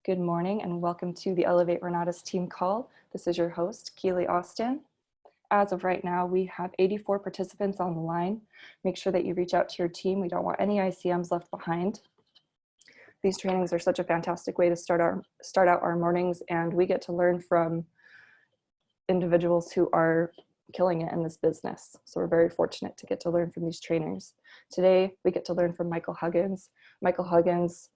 Good morning and welcome to the Elevate Renatus team call. This is your host, Keely Austin. As of right now, we have 84 participants on the line. Make sure that you reach out to your team. We don't want any ICMs left behind. These trainings are such a fantastic way to start out our mornings, and we get to learn from individuals who are killing it in this business. So we're very fortunate to get to learn from these trainers. Today, we get to learn from Michael Huggins. Michael Huggins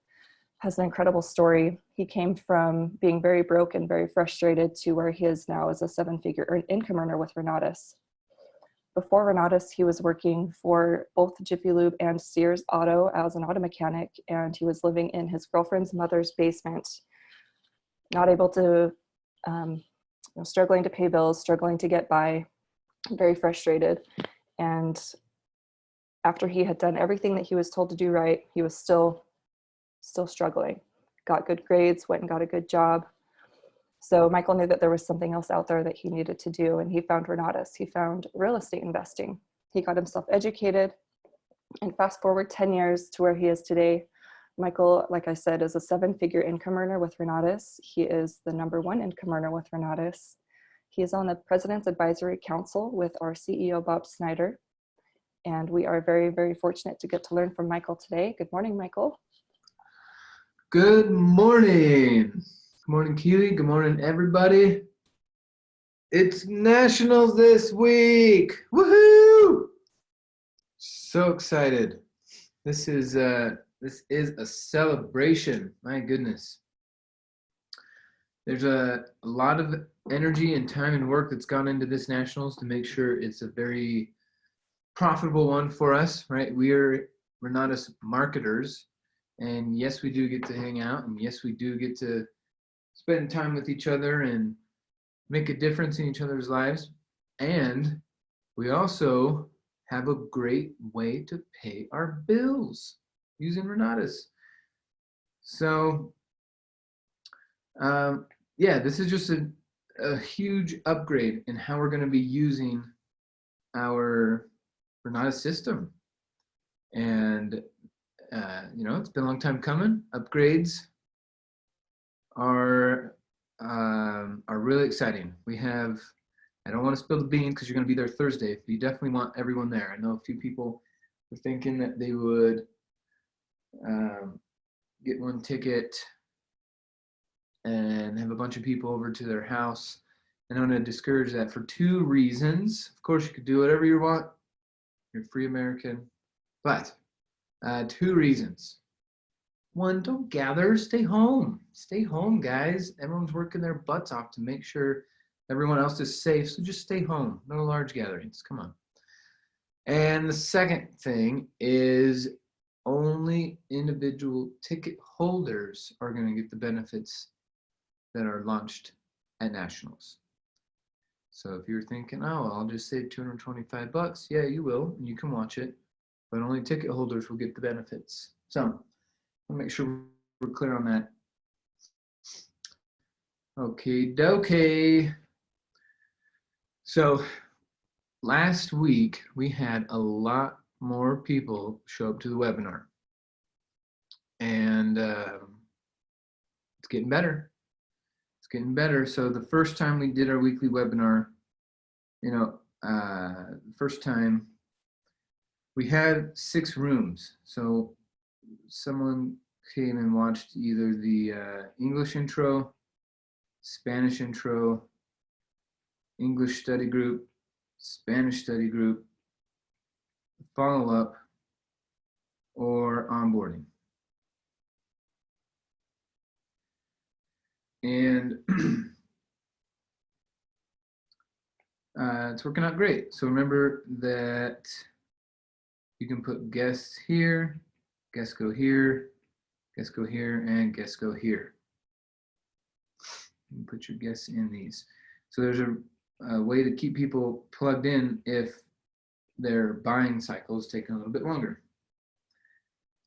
has an incredible story. He came from being very broke and very frustrated to where he is now as a seven-figure income earner with Renatus. Before Renatus, he was working for both Jiffy Lube and Sears Auto as an auto mechanic, and he was living in his girlfriend's mother's basement, not able to, struggling to pay bills, struggling to get by, very frustrated. And after he had done everything that he was told to do right, he was still struggling. Got good grades, went and got a good job. So Michael knew that there was something else out there that he needed to do, and he found Renatus. He found real estate investing. He got himself educated, and fast forward 10 years to where he is today. Michael, like I said, is a seven-figure income earner with Renatus. He is the #1 income earner with Renatus. He is on the President's Advisory Council with our CEO, Bob Snyder. And we are very, very fortunate to get to learn from Michael today. Good morning, Michael. Good morning. Good morning, Keely. Good morning, everybody. It's Nationals this week. Woohoo! So excited. This is a celebration. My goodness. There's a lot of energy and time and work that's gone into this Nationals to make sure it's a very profitable one for us, right? We are Renatus marketers. And yes, we do get to hang out, and yes, we do get to spend time with each other and make a difference in each other's lives. And we also have a great way to pay our bills using Renatus. So, yeah, this is just a huge upgrade in how we're going to be using our Renatus system. And it's been a long time coming. Upgrades are really exciting. We have, I don't want to spill the beans because you're going to be there Thursday, but you definitely want everyone there. I know a few people were thinking that they would get one ticket and have a bunch of people over to their house. And I'm going to discourage that for two reasons. Of course, you could do whatever you want. You're a free American. But two reasons. One, don't gather, stay home. Stay home, guys. Everyone's working their butts off to make sure everyone else is safe, so just stay home. No large gatherings, come on. And the second thing is only individual ticket holders are going to get the benefits that are launched at Nationals. So if you're thinking, oh, I'll just save $225, yeah, you will, and you can watch it. But only ticket holders will get the benefits. So I'll make sure we're clear on that. Okay, dokie. So last week we had a lot more people show up to the webinar, and it's getting better. It's getting better. So the first time we did our weekly webinar, first time, we had 6 rooms. So someone came and watched either the English intro, Spanish intro, English study group, Spanish study group, follow-up, or onboarding. And it's working out great. So remember that you can put guests here, guests go here, guests go here, and guests go here. You can put your guests in these. So there's a way to keep people plugged in if their buying cycle is taking a little bit longer.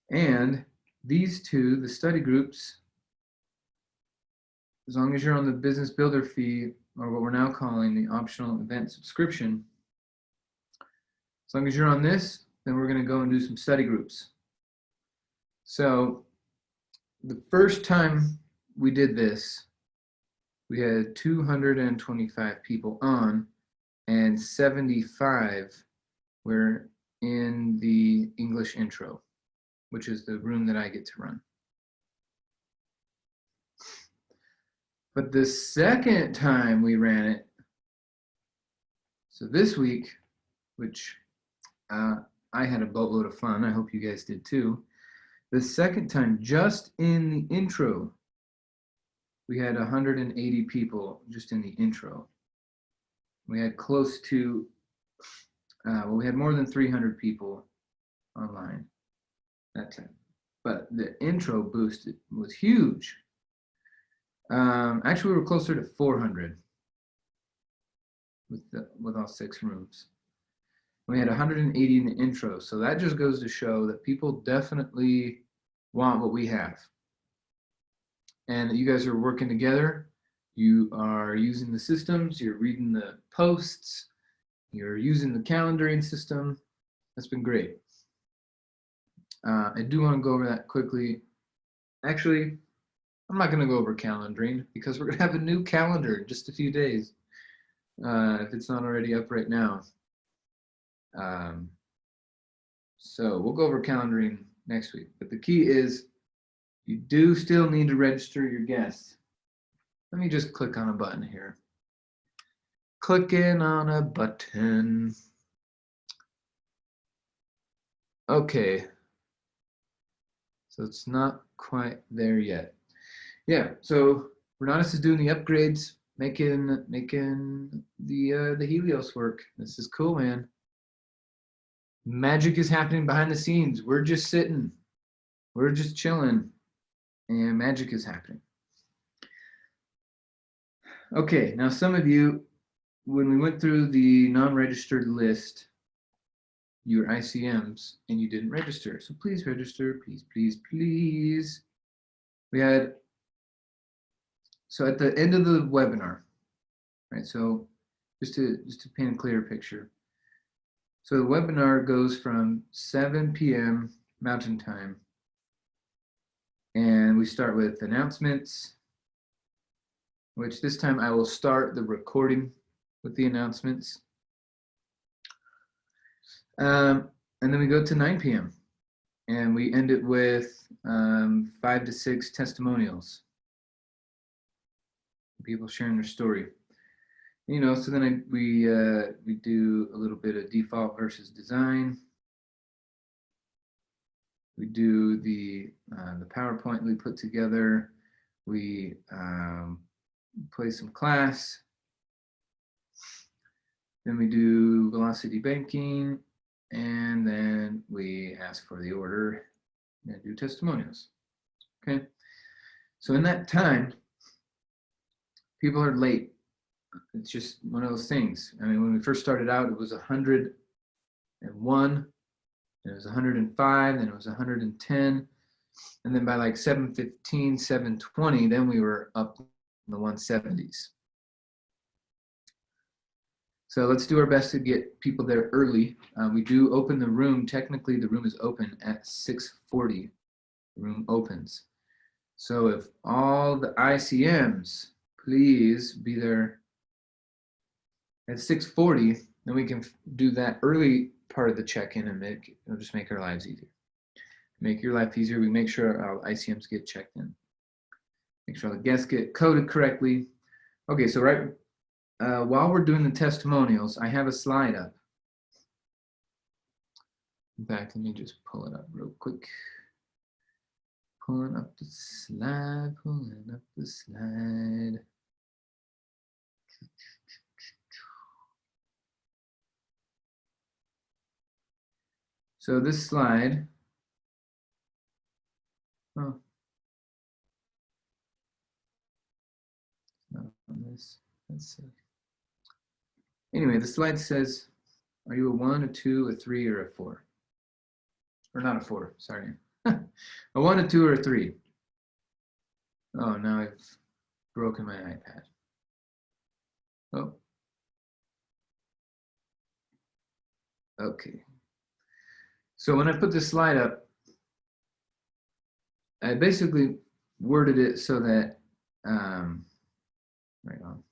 And these two, the study groups, as long as you're on the business builder fee, or what we're now calling the optional event subscription, as long as you're on this, then we're going to go and do some study groups. So the first time we did this, we had 225 people on, and 75 were in the English intro, which is the room that I get to run. But the second time we ran it, so this week, which I had a boatload of fun, I hope you guys did too. The second time, just in the intro, we had 180 people just in the intro. We had close to, well, we had more than 300 people online that time. But the intro boost was huge. Actually, we were closer to 400 with all 6 rooms. We had 180 in the intro, so that just goes to show that people definitely want what we have. And that you guys are working together. You are using the systems, you're reading the posts, you're using the calendaring system. That's been great. I do want to go over that quickly. Actually, I'm not going to go over calendaring because we're going to have a new calendar in just a few days, if it's not already up right now. So we'll go over calendaring next week. But the key is you do still need to register your guests. Let me just click on a button here. Clicking on a button. Okay. So it's not quite there yet. Yeah, so Renatus is doing the upgrades, making the Helios work. This is cool, man. Magic is happening behind the scenes. We're just sitting. We're just chilling. And magic is happening. Okay, now some of you, when we went through the non-registered list, you were ICMs and you didn't register. So please register, please, please, please. We had, so at the end of the webinar, right? So just to paint a clearer picture. So the webinar goes from 7 p.m. Mountain Time, and we start with announcements, which this time I will start the recording with the announcements. And then we go to 9 p.m. and we end it with 5 to 6 testimonials. People sharing their story. You know, so then we do a little bit of default versus design. We do the PowerPoint we put together. We play some class. Then we do velocity banking, and then we ask for the order and do testimonials. Okay. So in that time, people are late. It's just one of those things. I mean, when we first started out, it was 101, and it was 105, and it was 110. And then by like 7:15, 7:20, then we were up in the 170s. So let's do our best to get people there early. We do open the room. Technically, the room is open at 6:40. The room opens. So if all the ICMs, please be there at 6:40, then we can do that early part of the check-in and it'll just make our lives easier. Make your life easier. We make sure our ICMs get checked in. Make sure the guests get coded correctly. Okay, so while we're doing the testimonials, I have a slide up. In fact, let me just pull it up real quick. Pulling up the slide, pulling up the slide. So this slide, oh, not on this. Let's see. Anyway, the slide says, are you a 1, a 2, a 3, or a 4? Or not a 4, sorry. A 1, a 2, or a 3? Oh, now I've broken my iPad. Oh. Okay. So when I put this slide up, I basically worded it so that Right on.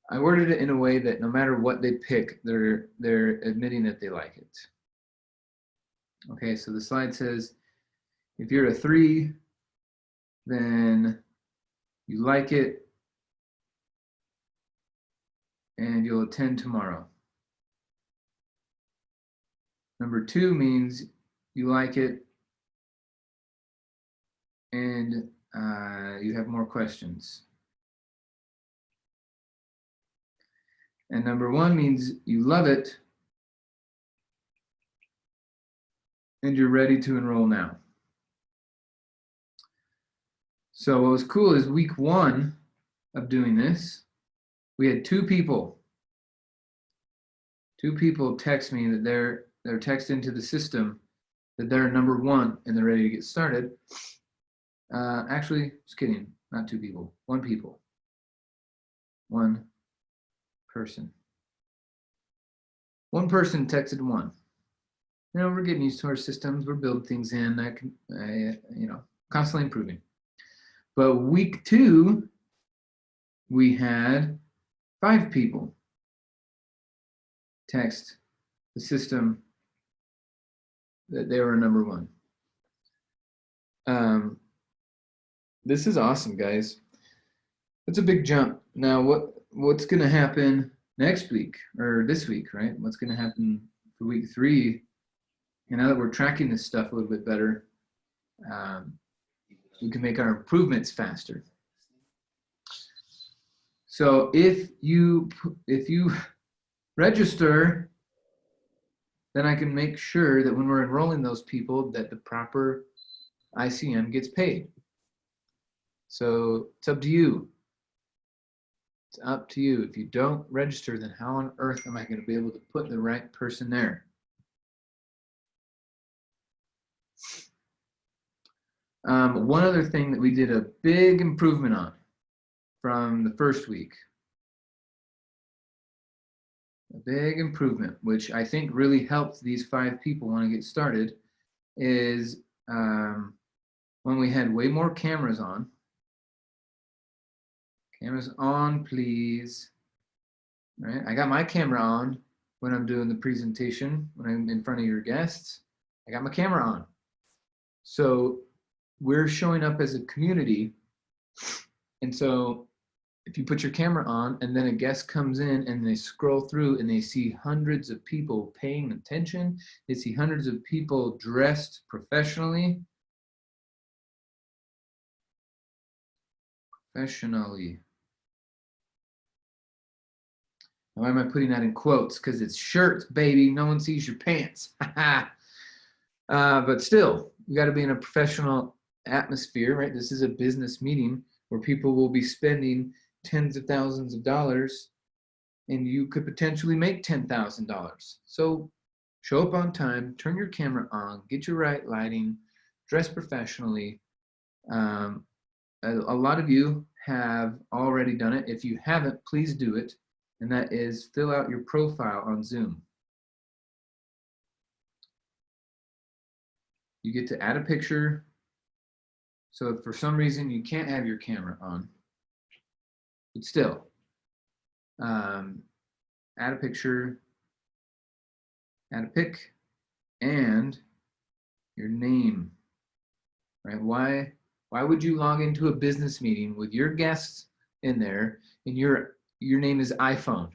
I worded it in a way that no matter what they pick, they're admitting that they like it. Okay, so the slide says, if you're a 3, then you like it and you'll attend tomorrow. Number 2 means you like it and you have more questions. And number 1 means you love it and you're ready to enroll now. So what was cool is week 1 of doing this, we had 2 people text me that they're text into the system that they're number 1 and they're ready to get started. Actually, just kidding, not 2 people, 1 people. 1 person. 1 person texted 1. You know, we're getting used to our systems. We're building things in that can, you know, constantly improving. But week 2, we had 5 people text the system that they were number 1. This is awesome, guys. It's a big jump. Now, what's going to happen next week or this week, right? What's going to happen for week 3? And now that we're tracking this stuff a little bit better, we can make our improvements faster. So if you register, then I can make sure that when we're enrolling those people that the proper ICM gets paid. So it's up to you. It's up to you. If you don't register, then how on earth am I going to be able to put the right person there? One other thing that we did a big improvement on from the first week, a big improvement, which I think really helped these 5 people want to get started, is when we had way more cameras on. Cameras on, please. Right? I got my camera on when I'm doing the presentation, when I'm in front of your guests. I got my camera on. So we're showing up as a community. And so if you put your camera on and then a guest comes in and they scroll through and they see hundreds of people paying attention, they see hundreds of people dressed professionally. Why am I putting that in quotes? Because it's shirts, baby. No one sees your pants. But still, you got to be in a professional atmosphere, right? This is a business meeting where people will be spending tens of thousands of dollars, and you could potentially make $10,000. So show up on time, turn your camera on, get your right lighting, dress professionally. A lot of you have already done it. If you haven't, please do it. And that is fill out your profile on Zoom. You get to add a picture. So if for some reason you can't have your camera on, but still, add a picture, add a pic, and your name, right? Why would you log into a business meeting with your guests in there and your name is iPhone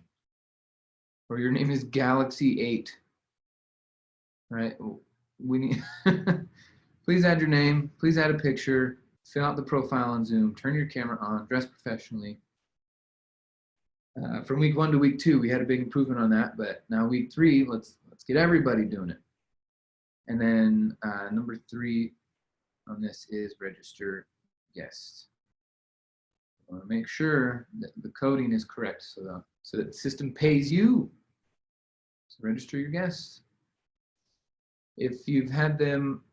or your name is Galaxy 8, right? We need, please add your name, please add a picture, fill out the profile on Zoom, turn your camera on, dress professionally. From week 1 to week 2, we had a big improvement on that, but now week 3, let's get everybody doing it. And then number 3 on this is register guests. I want to make sure that the coding is correct so that the system pays you. So register your guests. If you've had them,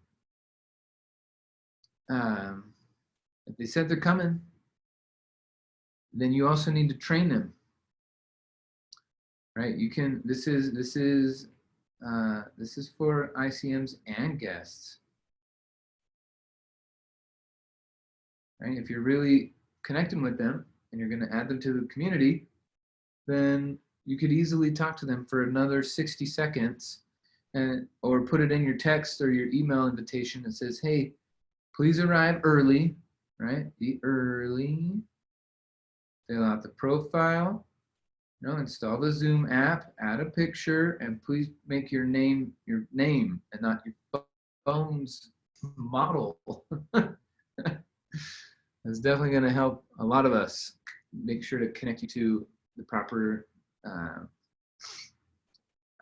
if they said they're coming, then you also need to train them. Right? You can. This is for ICMs and guests. right? If you're really connecting with them and you're going to add them to the community, then you could easily talk to them for another 60 seconds or put it in your text or your email invitation that says, hey, please arrive early, right? Be early, fill out the profile, install the Zoom app, add a picture, and please make your name and not your phone's model. It's definitely going to help a lot of us make sure to connect you to the proper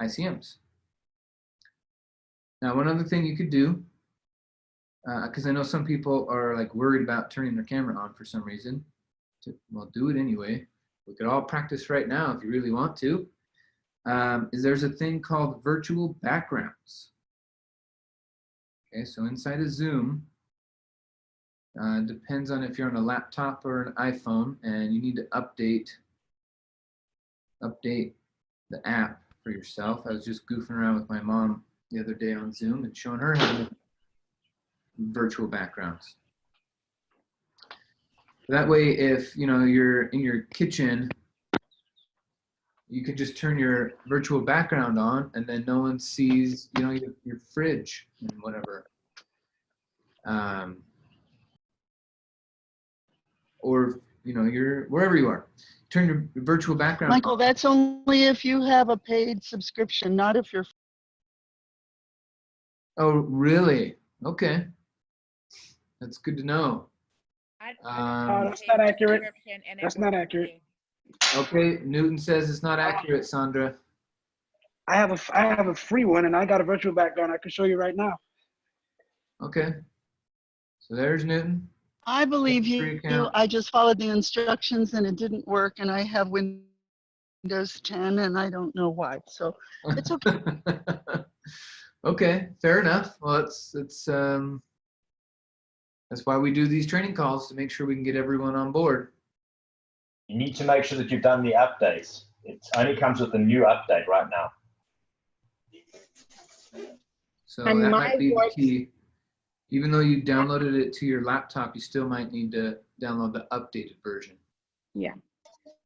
ICMs. Now, one other thing you could do, because I know some people are like worried about turning their camera on for some reason. Well, do it anyway. We could all practice right now if you really want to. Is there's a thing called virtual backgrounds. Okay, so inside of Zoom, depends on if you're on a laptop or an iPhone, and you need to update the app for yourself. I was just goofing around with my mom the other day on Zoom and showing her how to make virtual backgrounds. That way, if you're in your kitchen, you can just turn your virtual background on, and then no one sees your fridge and whatever. Or you're wherever you are. Turn your virtual background Michael, on. that's only if you have a paid subscription, not if you're. Oh, really? Okay. That's good to know. That's not accurate. That's not accurate. Okay, Newton says it's not accurate, Sandra. I have a free one, and I got a virtual background. I can show you right now. Okay. So there's Newton. I believe Free you. account. I just followed the instructions and it didn't work, and I have Windows 10 and I don't know why. So it's okay. Okay, fair enough. Well, that's why we do these training calls, to make sure we can get everyone on board. You need to make sure that you've done the updates. It only comes with a new update right now. So And that mine might be the works. key. Even though you downloaded it to your laptop, you still might need to download the updated version. Yeah.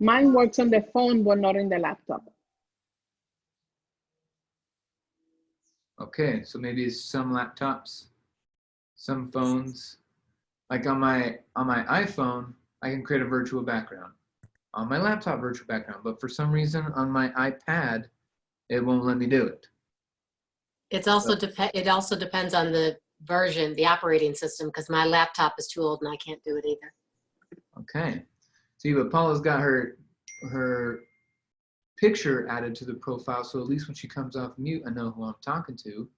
Mine works on the phone, but not in the laptop. Okay, so maybe it's some laptops, some phones. Like on my iPhone, I can create a virtual background. On my laptop, virtual background, but for some reason on my iPad, it won't let me do it. It also depends on the version, the operating system, because my laptop is too old and I can't do it either. Okay. See, but Paula's got her picture added to the profile, so at least when she comes off mute, I know who I'm talking to.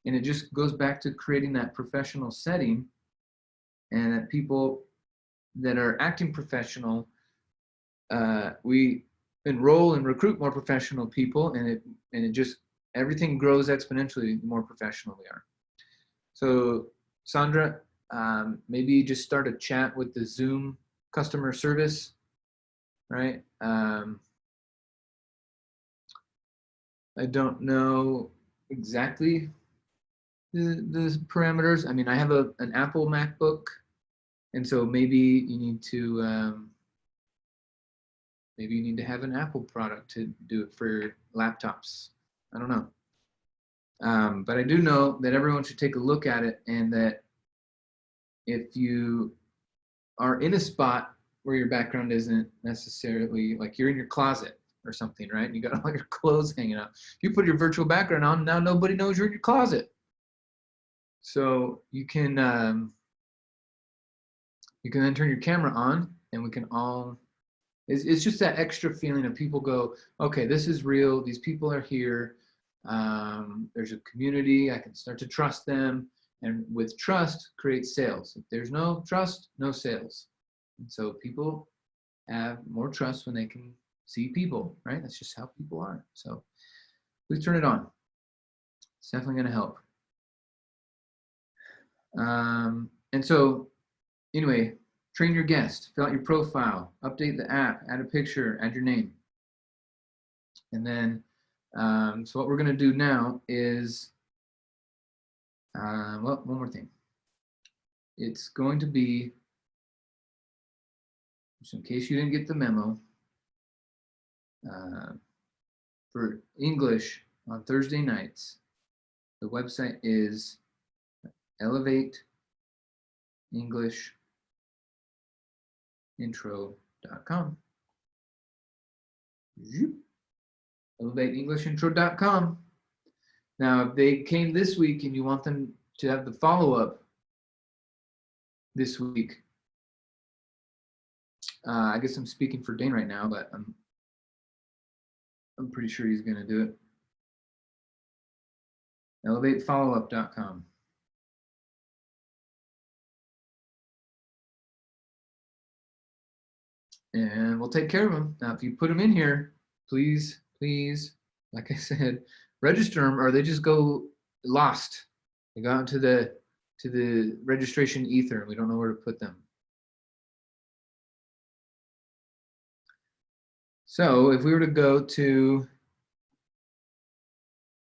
And it just goes back to creating that professional setting, and that people that are acting professional, we enroll and recruit more professional people, and it just, everything grows exponentially the more professional we are. So Sandra, maybe just start a chat with the Zoom customer service, right? I don't know exactly the parameters. I mean, I have an Apple MacBook, and so maybe you need to have an Apple product to do it for laptops. I don't know. But I do know that everyone should take a look at it, and that if you are in a spot where your background isn't necessarily, like you're in your closet or something, right? And you got all your clothes hanging out. If you put your virtual background on, now nobody knows you're in your closet. So you can then turn your camera on, and we can all, it's just that extra feeling of people go, okay, this is real. These people are here. There's a community. I can start to trust them. And with trust, create sales. If there's no trust, no sales. And so people have more trust when they can see people, right? That's just how people are. So please turn it on. It's definitely going to help. And so anyway, train your guest, fill out your profile, update the app, add a picture, add your name. And then, so what we're going to do now is, well, one more thing. It's going to be just in case you didn't get the memo, for English on Thursday nights, the website is elevateenglishinTro.com. elevateenglishinTro.com. Now, if they came this week and you want them to have the follow-up this week, I guess I'm speaking for Dane right now, but I'm pretty sure he's going to do it. elevatefollowup.com. And we'll take care of them. Now, if you put them in here, please, like I said, register them, or they just go lost. They go out to the registration ether, and we don't know where to put them. So if we were to go to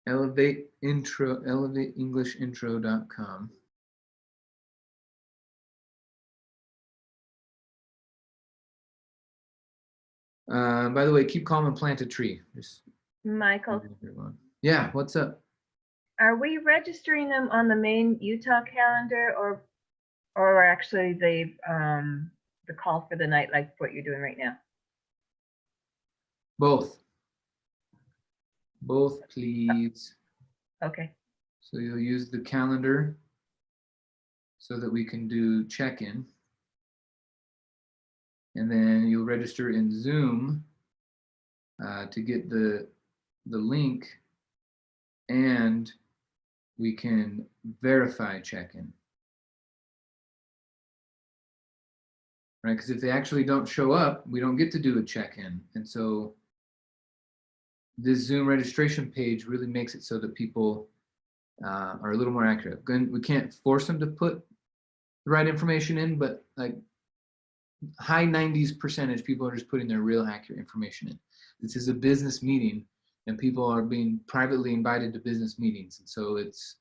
elevateenglishinTro.com. By the way, keep calm and plant a tree. Just Michael, yeah, what's up? are we registering them on the main Utah calendar or actually the call for the night, like what you're doing right now? Both, please. Okay. So you'll use the calendar so that we can do check-in. And then you'll register in Zoom to get the link, and we can verify check-in. Right, because if they actually don't show up, we don't get to do a check-in. And so this Zoom registration page really makes it so that people are a little more accurate. We can't force them to put the right information in, but like high 90s% people are just putting their real accurate information in. This is a business meeting, and people are being privately invited to business meetings. And so it's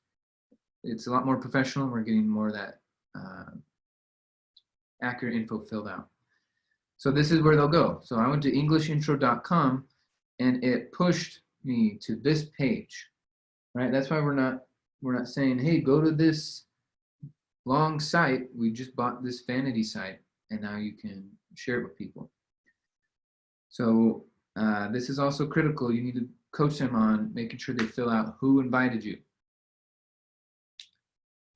a lot more professional, and we're getting more of that accurate info filled out. So this is where they'll go. So I went to EnglishIntro.com, and it pushed me to this page, right? That's why we're not saying, hey, go to this long site. We just bought this vanity site, and now you can share it with people. So this is also critical. You need to coach them on making sure they fill out who invited you.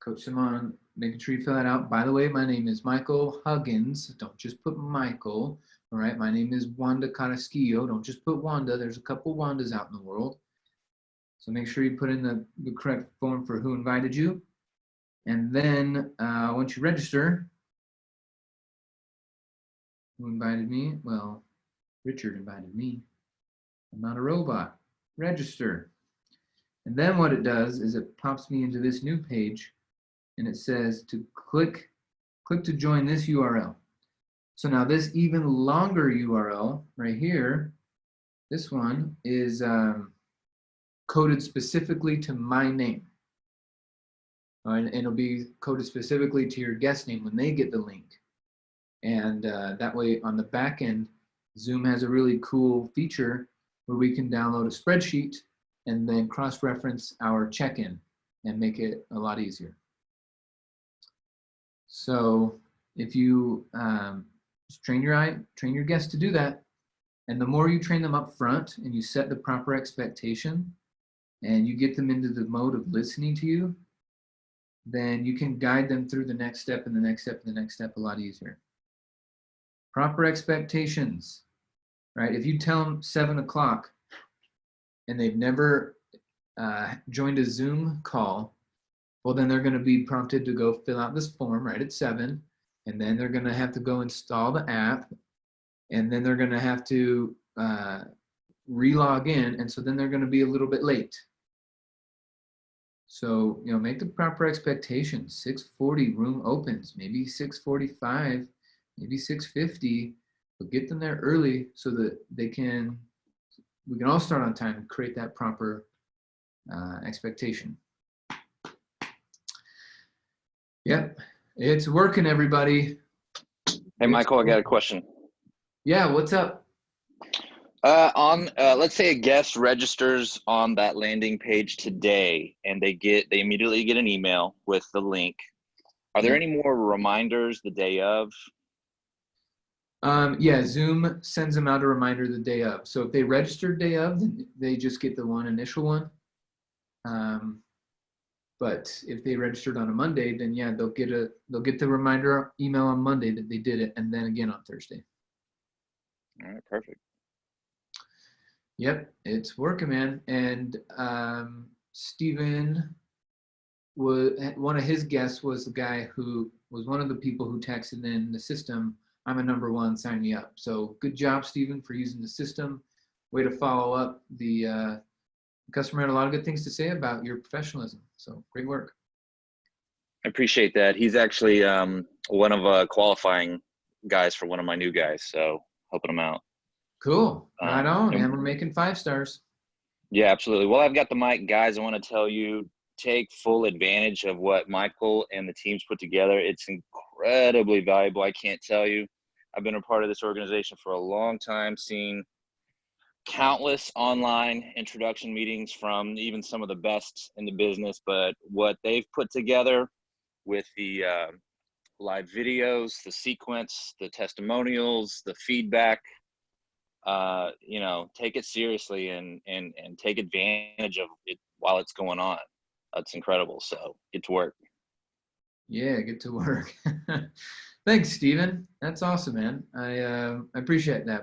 Coach them on making sure you fill that out. By the way, my name is Michael Huggins. Don't just put Michael. All right, my name is Wanda Carrasquillo. Don't just put Wanda. There's a couple Wandas out in the world. So make sure you put in the correct form for who invited you. And then once you register, who invited me? Well, Richard invited me. I'm not a robot. Register. And then what it does is it pops me into this new page, and it says to click to join this URL. So now this even longer URL right here, this one is coded specifically to my name. And it'll be coded specifically to your guest name when they get the link. And that way on the back end, Zoom has a really cool feature where we can download a spreadsheet and then cross-reference our check-in and make it a lot easier. So if you just train your guests to do that, and the more you train them up front and you set the proper expectation and you get them into the mode of listening to you, then you can guide them through the next step and the next step and the next step a lot easier. Proper expectations, right? If you tell them 7 o'clock and they've never joined a Zoom call, well, then they're going to be prompted to go fill out this form right at 7, and then they're going to have to go install the app, and then they're going to have to re-log in, and so then they're going to be a little bit late. So, you know, make the proper expectations. 6:40 room opens, maybe 6:45, maybe 6:50, but get them there early so that we can all start on time and create that proper expectation. Yep, it's working, everybody. Hey, Michael, I got a question. Yeah, what's up? Let's say a guest registers on that landing page today, and they immediately get an email with the link. Are there any more reminders the day of? Yeah, Zoom sends them out a reminder the day of. So if they registered day of, then they just get the one initial one. But if they registered on a Monday, then yeah, they'll get the reminder email on Monday that they did it, and then again on Thursday. All right, perfect. Yep, it's working, man. And Steven one of his guests was the guy who was one of the people who texted in the system, I'm a number one, sign me up. So good job, Steven, for using the system. Way to follow up. The customer had a lot of good things to say about your professionalism. So great work. I appreciate that. He's actually one of qualifying guys for one of my new guys, so helping him out. Cool. Right on, and man. We're making 5 stars. Yeah, absolutely. Well, I've got the mic, guys. I want to tell you, take full advantage of what Michael and the team's put together. It's incredibly valuable. I can't tell you. I've been a part of this organization for a long time, seeing countless online introduction meetings from even some of the best in the business. But what they've put together with the live videos, the sequence, the testimonials, the feedback, take it seriously and take advantage of it while it's going on. That's incredible. So get to work. Yeah, get to work. Thanks, Steven. That's awesome, man. I appreciate that.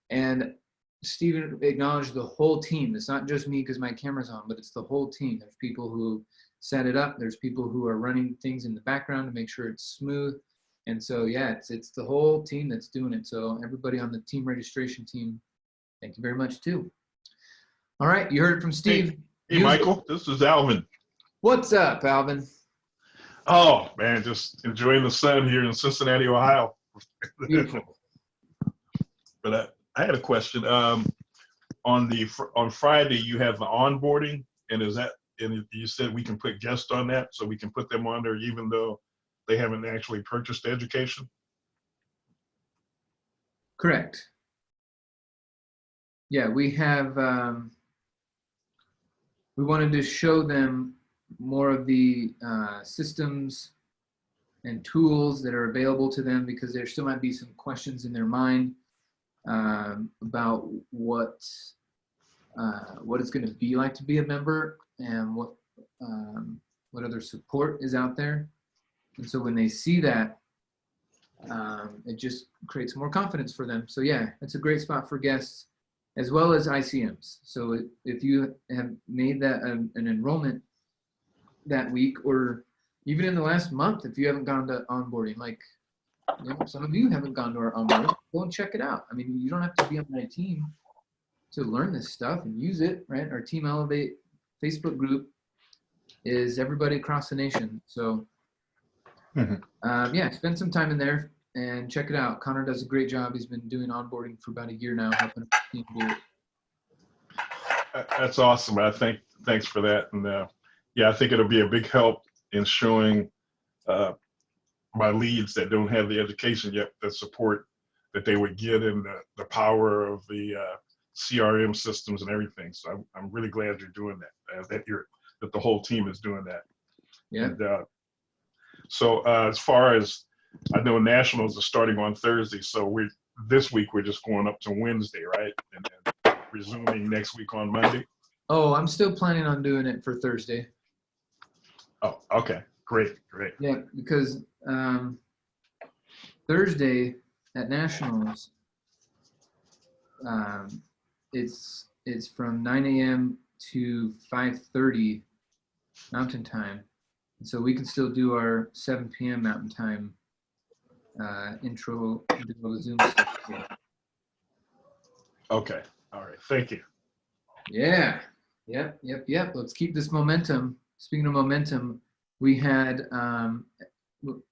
And Steven acknowledged the whole team. It's not just me because my camera's on, but it's the whole team. There's people who set it up. There's people who are running things in the background to make sure it's smooth. And so, yeah, it's the whole team that's doing it. So everybody on the team registration team, thank you very much too. All right, you heard it from Steve. Hey Michael, this is Alvin. What's up, Alvin? Oh man, just enjoying the sun here in Cincinnati, Ohio. Beautiful. But I had a question. On Friday, you have the onboarding, and you said we can put guests on that, so we can put them on there even though they haven't actually purchased the education? Correct. Yeah, we have, we wanted to show them more of the systems and tools that are available to them because there still might be some questions in their mind about what it's going to be like to be a member and what other support is out there. And so when they see that, it just creates more confidence for them. So yeah, it's a great spot for guests as well as ICMs. So if you have made that an enrollment that week, or even in the last month, if you haven't gone to onboarding, like some of you haven't gone to our onboarding, go and check it out. I mean, you don't have to be on my team to learn this stuff and use it, right? Our Team Elevate Facebook group is everybody across the nation. So yeah, spend some time in there and check it out. Connor does a great job. He's been doing onboarding for about a year now, helping people do it. That's awesome. Thanks for that. And yeah, I think it'll be a big help in showing my leads that don't have the education yet, the support that they would get and the power of the CRM systems and everything. So I'm really glad you're doing that, that the whole team is doing that. Yeah. And, so as far as I know, nationals are starting on Thursday. So this week we're just going up to Wednesday, right? And then resuming next week on Monday. Oh, I'm still planning on doing it for Thursday. Oh, okay. Great. Yeah, because Thursday at nationals, it's from 9 a.m. to 5:30 Mountain Time. And so we can still do our 7 p.m. Mountain Time intro into the Zoom stuff here. Okay. All right. Thank you. Yeah. Yep. Let's keep this momentum. Speaking of momentum, we had, I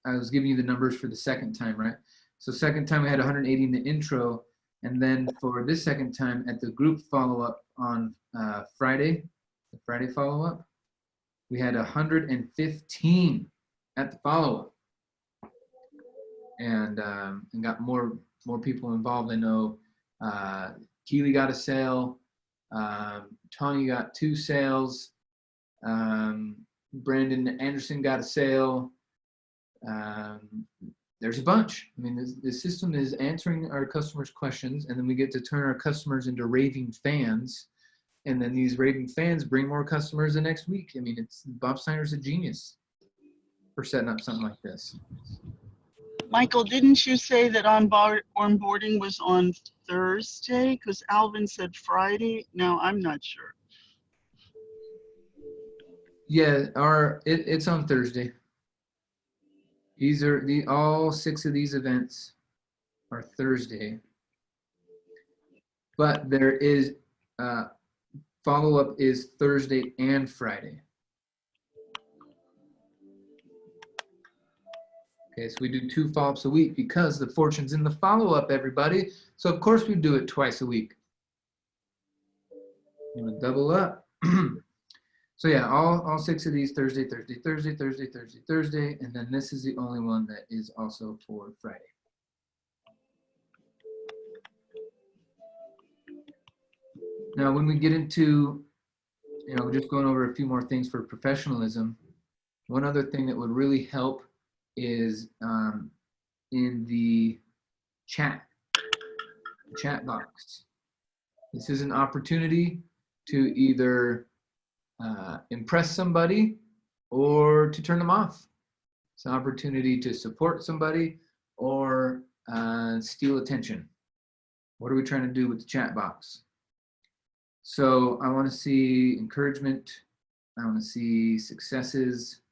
was giving you the numbers for the second time, right? So second time we had 180 in the intro. And then for this second time at the group follow-up on Friday, the Friday follow-up, we had 115 at the follow-up, and got more more people involved. I know Keely got a sale. Tanya got 2 sales. Brandon Anderson got a sale. There's a bunch. I mean, the system is answering our customers' questions, and then we get to turn our customers into raving fans. And then these raving fans bring more customers the next week. I mean, Bob Snyder's a genius for setting up something like this. Michael, didn't you say that onboarding was on Thursday? Because Alvin said Friday. Now I'm not sure. Yeah, it's on Thursday. These are all 6 of these events are Thursday, but there is follow-up is Thursday and Friday. Okay, so we do 2 follow-ups a week because the fortune's in the follow-up, everybody. So of course we do it twice a week. I'm gonna double up. So yeah, all 6 of these Thursday, and then this is the only one that is also for Friday. Now, when we get into, just going over a few more things for professionalism, one other thing that would really help is in the chat box. This is an opportunity to either impress somebody or to turn them off. It's an opportunity to support somebody or steal attention. What are we trying to do with the chat box? So I want to see encouragement. I want to see successes.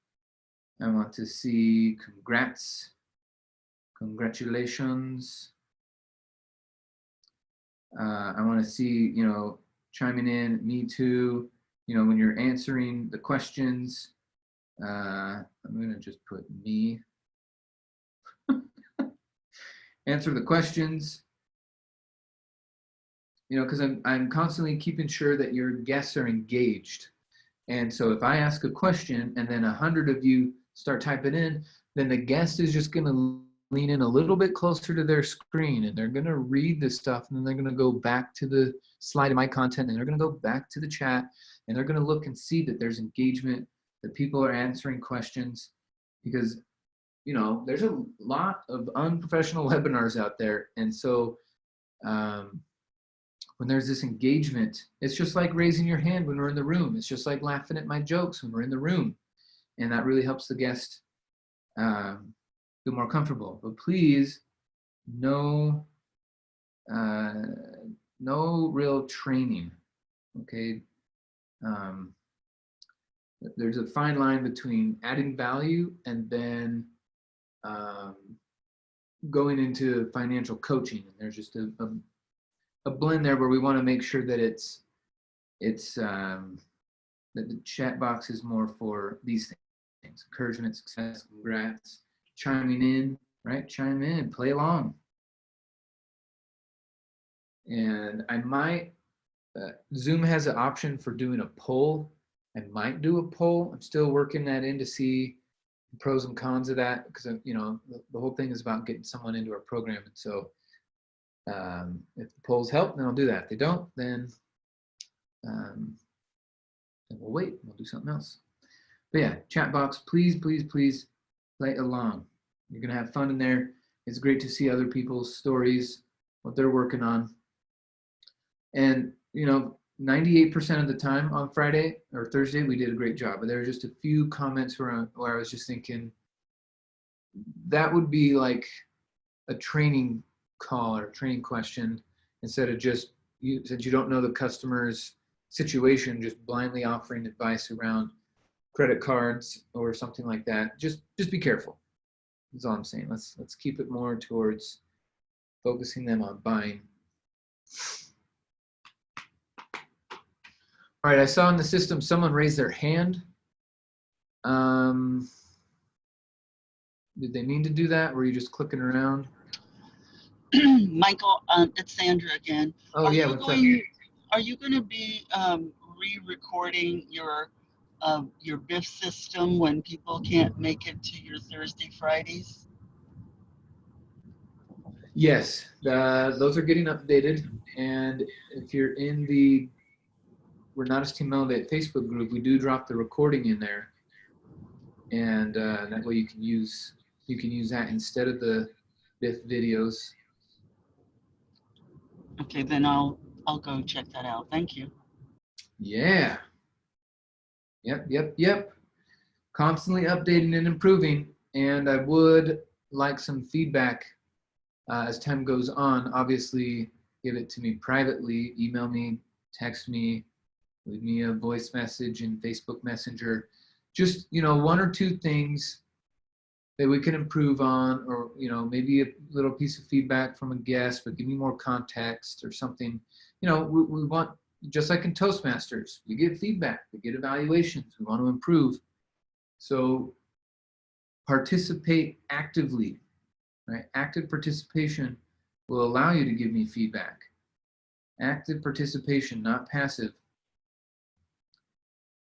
I want to see congrats, congratulations. I want to see, chiming in, me too. When you're answering the questions, I'm going to just put me. Answer the questions. Because I'm constantly keeping sure that your guests are engaged. And so if I ask a question and then 100 of you start typing in, then the guest is just going to lean in a little bit closer to their screen, and they're going to read this stuff, and then they're going to go back to the slide of my content, and they're going to go back to the chat, and they're going to look and see that there's engagement, that people are answering questions, because there's a lot of unprofessional webinars out there. And so when there's this engagement, it's just like raising your hand when we're in the room. It's just like laughing at my jokes when we're in the room. And that really helps the guest feel more comfortable. But please, no real training, okay? There's a fine line between adding value and then going into financial coaching. And there's just a blend there where we want to make sure that that the chat box is more for these things: encouragement, success, congrats, chiming in, right? Chime in, play along. And I might, Zoom has an option for doing a poll. I might do a poll. I'm still working that in to see the pros and cons of that, because the whole thing is about getting someone into our program. And so if the polls help, then I'll do that. If they don't, then we'll wait. We'll do something else. But yeah, chat box, please, please, please play along. You're gonna have fun in there. It's great to see other people's stories, what they're working on. And 98% of the time on Friday or Thursday, we did a great job. But there were just a few comments where I was just thinking that would be like a training call or a training question, instead of just, since you don't know the customer's situation, just blindly offering advice around credit cards or something like that. Just be careful. That's all I'm saying. Let's keep it more towards focusing them on buying. All right, I saw in the system someone raise their hand. Did they mean to do that? Were you just clicking around? Michael, it's Sandra again. Oh, yeah, what's up? Are you going to be re-recording your BIF system when people can't make it to your Thursday, Fridays? Yes, those are getting updated. And if you're in the We're Not As Team Elevate Facebook group, we do drop the recording in there. And that way you can use that instead of the BIF videos. Okay, then I'll go check that out. Thank you. Yeah. Yep. Constantly updating and improving. And I would like some feedback as time goes on. Obviously, give it to me privately. Email me, text me, leave me a voice message in Facebook Messenger. Just, one or two things that we can improve on, or, maybe a little piece of feedback from a guest, but give me more context or something. We want, just like in Toastmasters, we get feedback, we get evaluations, we want to improve. So participate actively, right? Active participation will allow you to give me feedback. Active participation, not passive.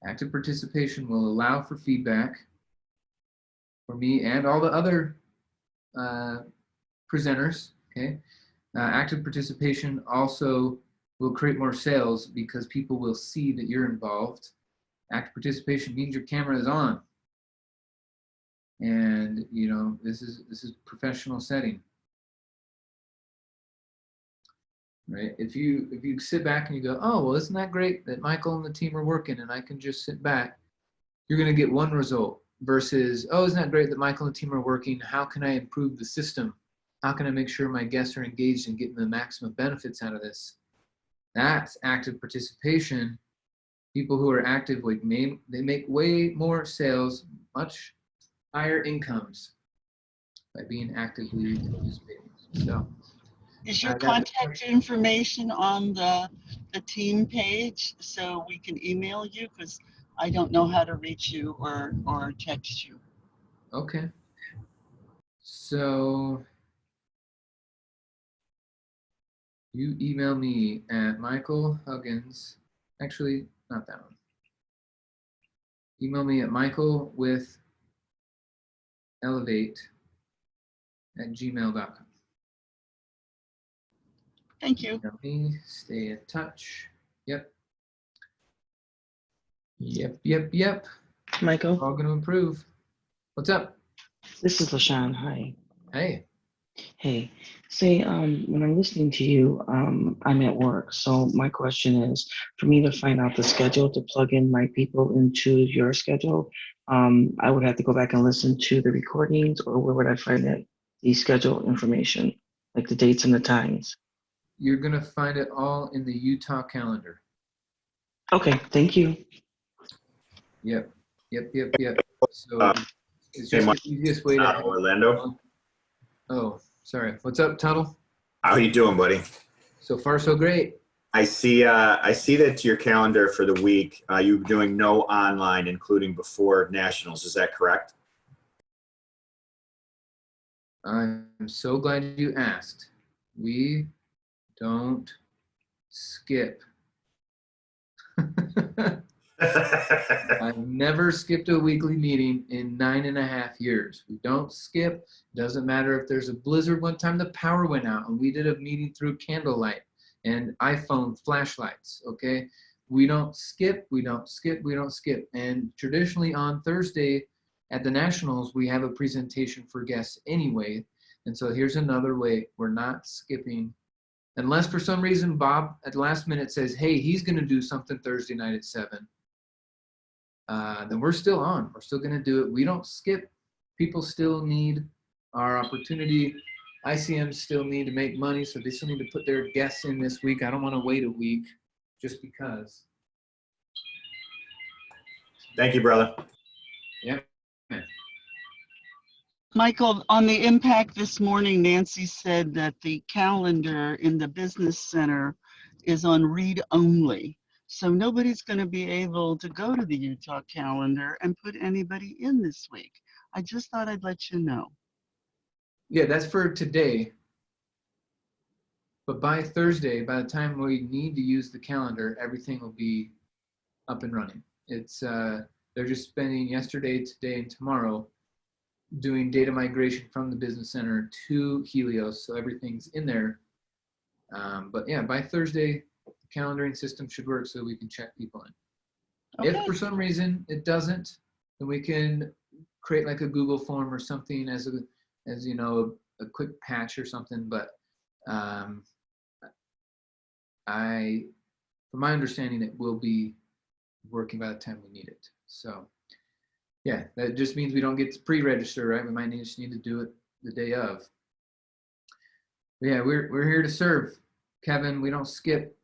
Active participation will allow for feedback for me and all the other presenters, okay? Active participation also will create more sales because people will see that you're involved. Active participation means your camera is on. And this is professional setting. Right? If you sit back and you go, oh, well, isn't that great that Michael and the team are working and I can just sit back, you're going to get one result versus, oh, isn't that great that Michael and the team are working? How can I improve the system? How can I make sure my guests are engaged and getting the maximum benefits out of this? That's active participation. People who are active, they make way more sales, much higher incomes by being actively participating. So, is your contact information on the team page so we can email you? Because I don't know how to reach you or text you. Okay. So you email me at Michael Huggins. Actually, not that one. Email me at Michael with elevate@gmail.com. Thank you. Email me, stay in touch. Yep. Michael, All going to improve. What's up? this is LaShawn. Hi. Hey. Hey. Say, when I'm listening to you, I'm at work. So my question is, for me to find out the schedule to plug in my people into your schedule, I would have to go back and listen to the recordings, or where would I find it, the schedule information, like the dates and the times? You're going to find it all in the Utah calendar. Okay, thank you. Yep. So it's just the easiest way to Orlando. Oh, sorry. What's up, Tuttle? How you doing, buddy? So far, so great. I see that your calendar for the week, you're doing no online, including before nationals. Is that correct? I'm so glad you asked. We don't skip. I've never skipped a weekly meeting in 9.5 years. We don't skip. Doesn't matter if there's a blizzard. One time the power went out and we did a meeting through candlelight and iPhone flashlights, okay? We don't skip. And traditionally on Thursday at the Nationals, we have a presentation for guests anyway. And so here's another way. We're not skipping. Unless for some reason Bob at the last minute says, hey, he's going to do something Thursday night at 7. Then we're still on. We're still going to do it. We don't skip. People still need our opportunity. ICMs still need to make money, so they still need to put their guests in this week. I don't want to wait a week just because. Thank you, brother. Yep. Michael, on the impact this morning, Nancy said that the calendar in the business center is on read only. So nobody's going to be able to go to the Utah calendar and put anybody in this week. I just thought I'd let you know. Yeah, that's for today. But by Thursday, by the time we need to use the calendar, everything will be up and running. It's they're just spending yesterday, today, and tomorrow doing data migration from the business center to Helios, so everything's in there. But yeah, by Thursday, the calendaring system should work so we can check people in. Okay. If for some reason it doesn't, then we can create like a Google form or something as you know, a quick patch or something. But from my understanding, it will be working by the time we need it. So yeah, that just means we don't get to pre-register, right? We might just need to do it the day of. But yeah, we're here to serve, Kevin. We don't skip.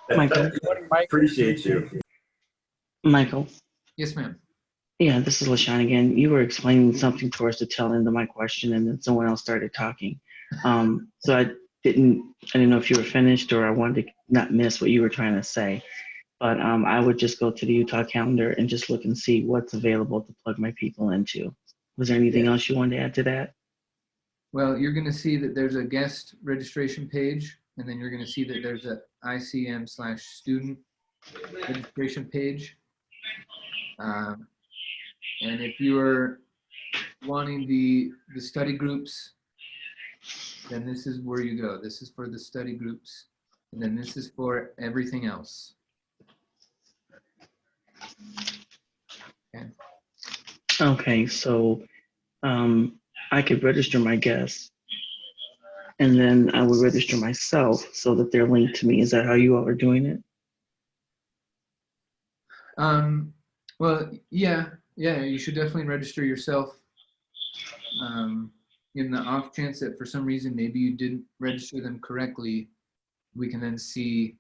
Michael. Appreciate you. Michael. Yes, ma'am. Yeah, this is LaShawn again. You were explaining something towards the tail end of my question, and then someone else started talking. So I didn't know if you were finished or I wanted to not miss what you were trying to say. But I would just go to the Utah calendar and just look and see what's available to plug my people into. Was there anything else you wanted to add to that? Well, you're going to see that there's a guest registration page, and then you're going to see that there's a ICM/student registration page. And if you're wanting the study groups, then this is where you go. This is for the study groups, and then this is for everything else. Okay, so I could register my guests, and then I would register myself so that they're linked to me. Is that how you all are doing it? Well, yeah, you should definitely register yourself. In the off chance that for some reason maybe you didn't register them correctly, we can then see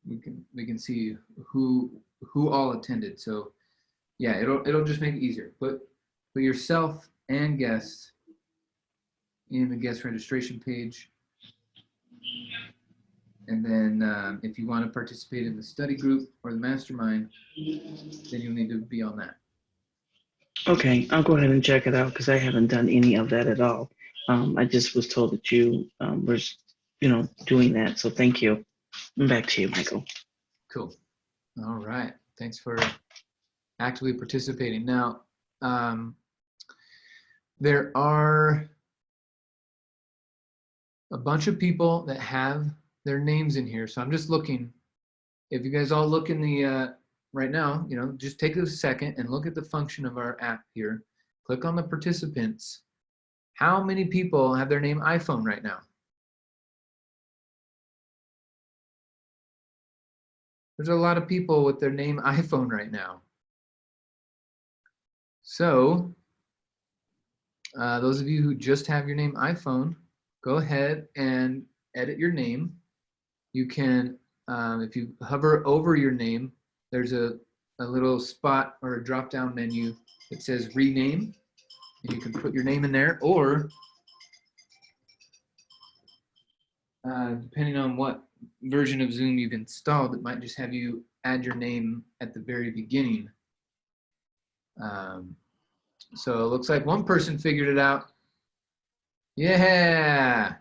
we can see who all attended. So yeah, it'll just make it easier. Put yourself and guests in the guest registration page. And then if you want to participate in the study group or the mastermind, then you'll need to be on that. Okay, I'll go ahead and check it out because I haven't done any of that at all. I just was told that you were, doing that. So thank you. And back to you, Michael. Cool. All right. Thanks for actively participating. Now, there are a bunch of people that have their names in here. So I'm just looking. If you guys all look in the right now, just take a second and look at the function of our app here. Click on the participants. How many people have their name iPhone right now? There's a lot of people with their name iPhone right now. So those of you who just have your name iPhone, go ahead and edit your name. You can, if you hover over your name, there's a little spot or a drop-down menu that says rename, and you can put your name in there, or depending on what version of Zoom you've installed, it might just have you add your name at the very beginning. So it looks like one person figured it out. Yeah,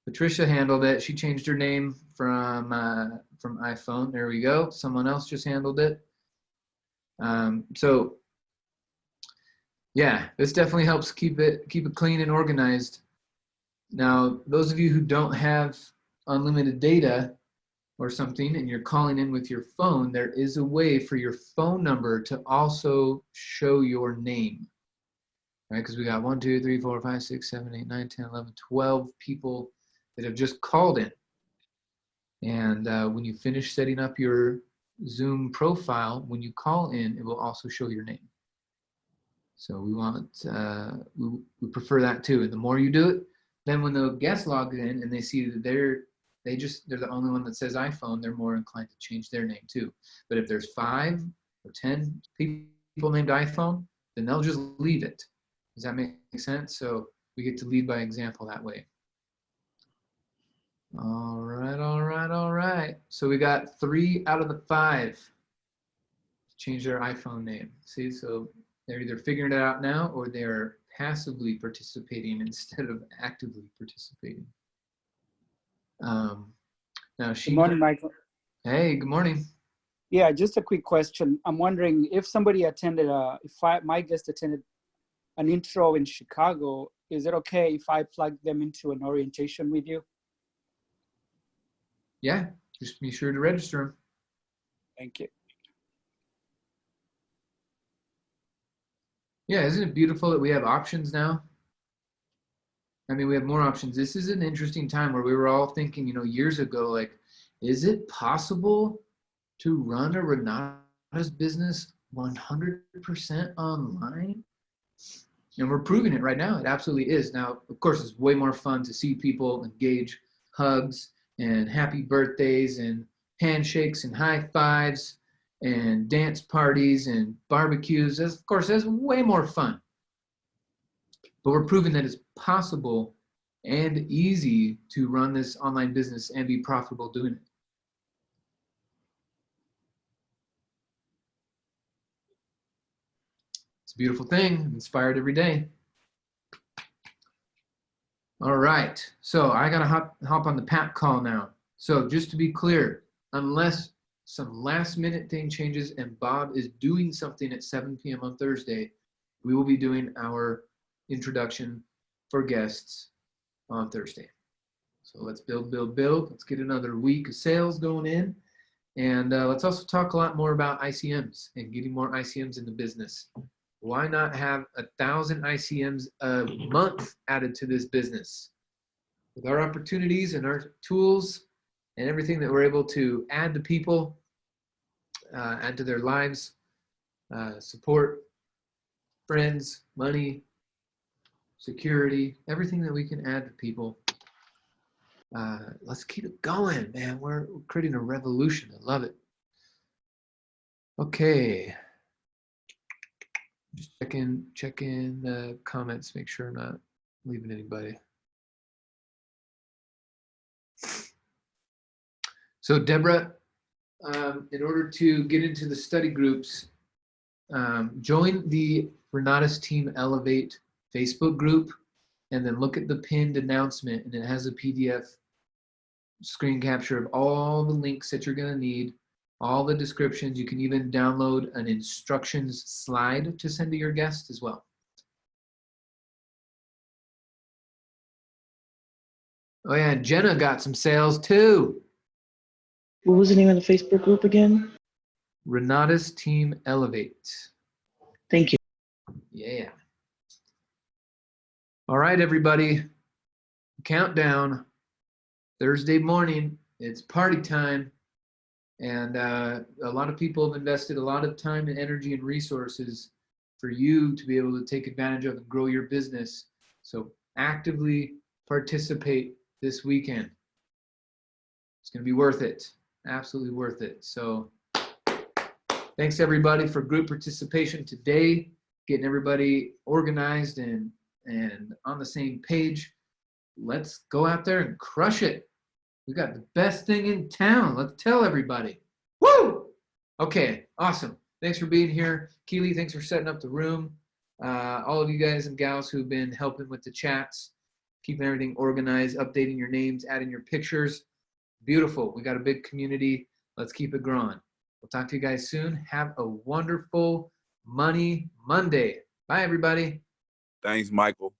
Patricia handled it. She changed her name from iPhone. There we go. Someone else just handled it. So yeah, this definitely helps keep it clean and organized. Now, those of you who don't have unlimited data or something and you're calling in with your phone, there is a way for your phone number to also show your name, right? Because we got 1, 2, 3, 4, 5, 6, 7, 8, 9, 10, 11, 12 people that have just called in. And when you finish setting up your Zoom profile, when you call in, it will also show your name. So we want, we prefer that too. And the more you do it, then when the guest logs in and they see that they're the only one that says iPhone, they're more inclined to change their name too. But if there's 5 or 10 people named iPhone, then they'll just leave it. Does that make sense? So we get to lead by example that way. All right. So we got 3 out of the 5 change their iPhone name. See, so they're either figuring it out now or they're passively participating instead of actively participating. Now Good morning, Michael. Hey, good morning. Yeah, just a quick question. I'm wondering if somebody attended, my guest attended an intro in Chicago, is it okay if I plug them into an orientation with you? Yeah, just be sure to register them. Thank you. Yeah, isn't it beautiful that we have options now? I mean, we have more options. This is an interesting time where we were all thinking, years ago, like, is it possible to run a Renata's business 100% online? And we're proving it right now. It absolutely is. Now, of course, it's way more fun to see people engage, hugs and happy birthdays and handshakes and high fives and dance parties and barbecues. Of course, that's way more fun. But we're proving that it's possible and easy to run this online business and be profitable doing it. It's a beautiful thing. I'm inspired every day. All right, so I gotta hop on the PAP call now. So just to be clear, unless some last minute thing changes and Bob is doing something at 7 p.m. on Thursday, we will be doing our introduction for guests on Thursday. So let's build. Let's get another week of sales going in. And let's also talk a lot more about ICMs and getting more ICMs in the business. Why not have 1,000 ICMs a month added to this business? With our opportunities and our tools and everything that we're able to add to people, add to their lives, support, friends, money, security, everything that we can add to people. Let's keep it going, man. We're creating a revolution. I love it. Okay. Just check in the comments, make sure I'm not leaving anybody. So Deborah, in order to get into the study groups, join the Renata's Team Elevate Facebook group and then look at the pinned announcement, and it has a PDF screen capture of all the links that you're going to need, all the descriptions. You can even download an instructions slide to send to your guest as well. Oh yeah, Jenna got some sales too. What was the name of the Facebook group again? Renata's Team Elevate. Thank you. Yeah. All right, everybody. Countdown. Thursday morning. It's party time. And a lot of people have invested a lot of time and energy and resources for you to be able to take advantage of and grow your business. So actively participate this weekend. It's going to be worth it. Absolutely worth it. So thanks everybody for group participation today, getting everybody organized and on the same page. Let's go out there and crush it. We got the best thing in town. Let's tell everybody. Woo! Okay, awesome. Thanks for being here. Keely, thanks for setting up the room. All of you guys and gals who've been helping with the chats, keeping everything organized, updating your names, adding your pictures. Beautiful. We got a big community. Let's keep it growing. We'll talk to you guys soon. Have a wonderful Money Monday. Bye, everybody. Thanks, Michael.